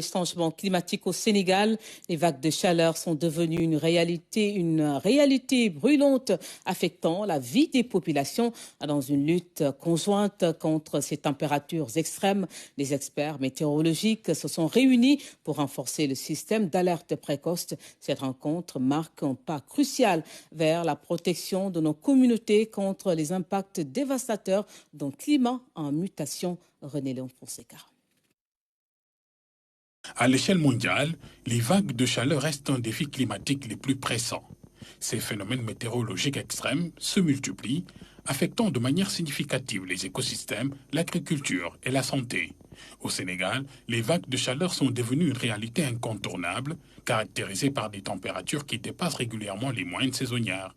Les changements climatiques au Sénégal, les vagues de chaleur sont devenues une réalité brûlante affectant la vie des populations. Dans une lutte conjointe contre ces températures extrêmes, les experts météorologiques se sont réunis pour renforcer le système d'alerte précoce. Cette rencontre marque un pas crucial vers la protection de nos communautés contre les impacts dévastateurs d'un climat en mutation. René Léon Fonseca. À l'échelle mondiale, les vagues de chaleur restent un défi climatique les plus pressants. Ces phénomènes météorologiques extrêmes se multiplient, affectant de manière significative les écosystèmes, l'agriculture et la santé. Au Sénégal, les vagues de chaleur sont devenues une réalité incontournable, caractérisée par des températures qui dépassent régulièrement les moyennes saisonnières.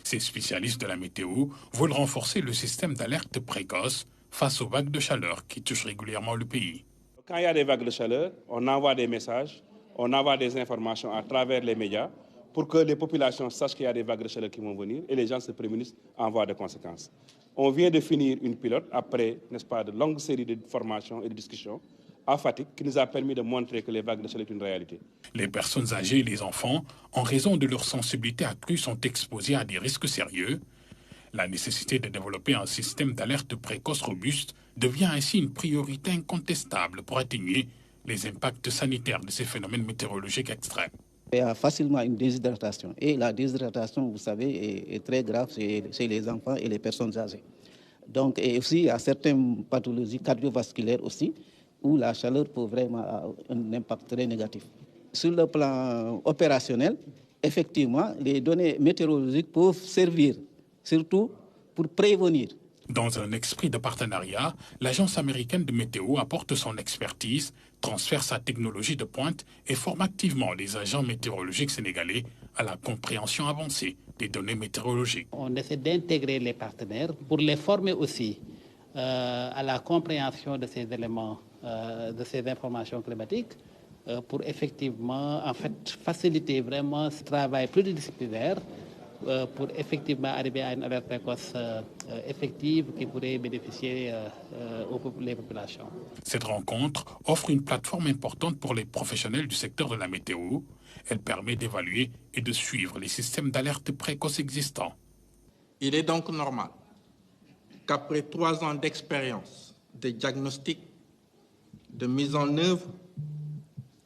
Ces spécialistes de la météo veulent renforcer le système d'alerte précoce face aux vagues de chaleur qui touchent régulièrement le pays. Quand il y a des vagues de chaleur, on envoie des messages, on envoie des informations à travers les médias pour que les populations sachent qu'il y a des vagues de chaleur qui vont venir et les gens se prémunissent en voie de conséquences. On vient de finir une pilote après, n'est-ce pas, de longues séries de formations et de discussions à Fatick qui nous a permis de montrer que les vagues de chaleur sont une réalité. Les personnes âgées et les enfants, en raison de leur sensibilité accrue, sont exposés à des risques sérieux. La nécessité de développer un système d'alerte précoce robuste devient ainsi une priorité incontestable pour atténuer les impacts sanitaires de ces phénomènes météorologiques extrêmes. Il y a facilement une déshydratation. Et la déshydratation, vous savez, est très grave chez les enfants et les personnes âgées. Donc, et aussi, il y a certaines pathologies cardiovasculaires aussi, où la chaleur peut vraiment avoir un impact très négatif. Sur le plan opérationnel, effectivement, les données météorologiques peuvent servir surtout pour prévenir. Dans un esprit de partenariat, l'Agence américaine de météo apporte son expertise, transfère sa technologie de pointe et forme activement les agents météorologiques sénégalais à la compréhension avancée des données météorologiques. On essaie d'intégrer les partenaires pour les former aussi à la compréhension de ces éléments, de ces informations climatiques, pour effectivement faciliter vraiment ce travail pluridisciplinaire pour effectivement arriver à une alerte précoce effective qui pourrait bénéficier les populations. Cette rencontre offre une plateforme importante pour les professionnels du secteur de la météo. Elle permet d'évaluer et de suivre les systèmes d'alerte précoce existants. Il est donc normal qu'après 3 ans d'expérience, de diagnostic, de mise en œuvre,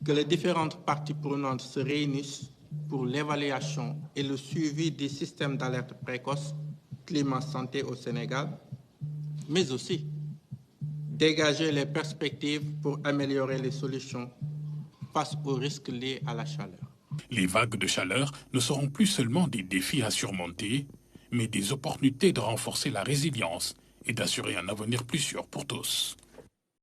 que les différentes parties prenantes se réunissent pour l'évaluation et le suivi des systèmes d'alerte précoce climat-santé au Sénégal, mais aussi dégager les perspectives pour améliorer les solutions face aux risques liés à la chaleur. Les vagues de chaleur ne seront plus seulement des défis à surmonter, mais des opportunités de renforcer la résilience et d'assurer un avenir plus sûr pour tous.